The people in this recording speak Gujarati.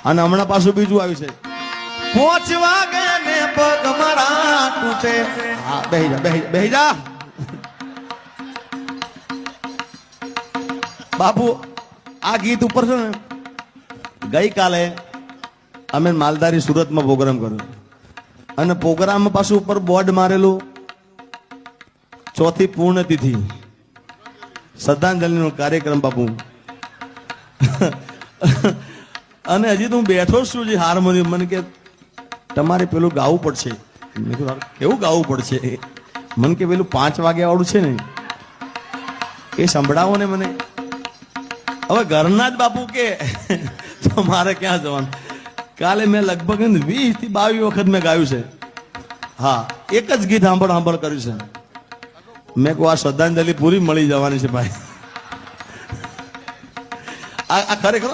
અને હમણાં પાછું બીજું આવ્યું છે, 5 વાગે ને પગ મારા તૂટે. હા, બેહી જા, બેહી જા. બાપુ આ ગીત ઉપર છે ને, ગઈકાલે અમે માલધારી સુરતમાં પ્રોગ્રામ કર્યો અને પ્રોગ્રામમાં પાછું ઉપર બોર્ડ મારેલું, ચોથી પૂર્ણતિથિ શ્રદ્ધાંજલિનો કાર્યક્રમ બાપુ. અને હજી તો હું બેઠો જ છું, હાર્મોનિયમ મને કે તમારે પેલું ગાવું પડશે. મેં કીધું કેવું ગાવું પડશે? મને કે પેલું 5 વાગ્યા વાળું છે ને એ સંભળાવો ને મને. હવે ઘરના જ બાપુ કે તો મારે ક્યાં જવાનું? કાલે મેં લગભગ 20 થી 22 વખત મેં ગાયું છે. હા, એક જ ગીત સાંભળ કર્યું છે. મેં કહું આ શ્રદ્ધાંજલિ પૂરી મળી જવાની છે ભાઈ. આ ખરેખર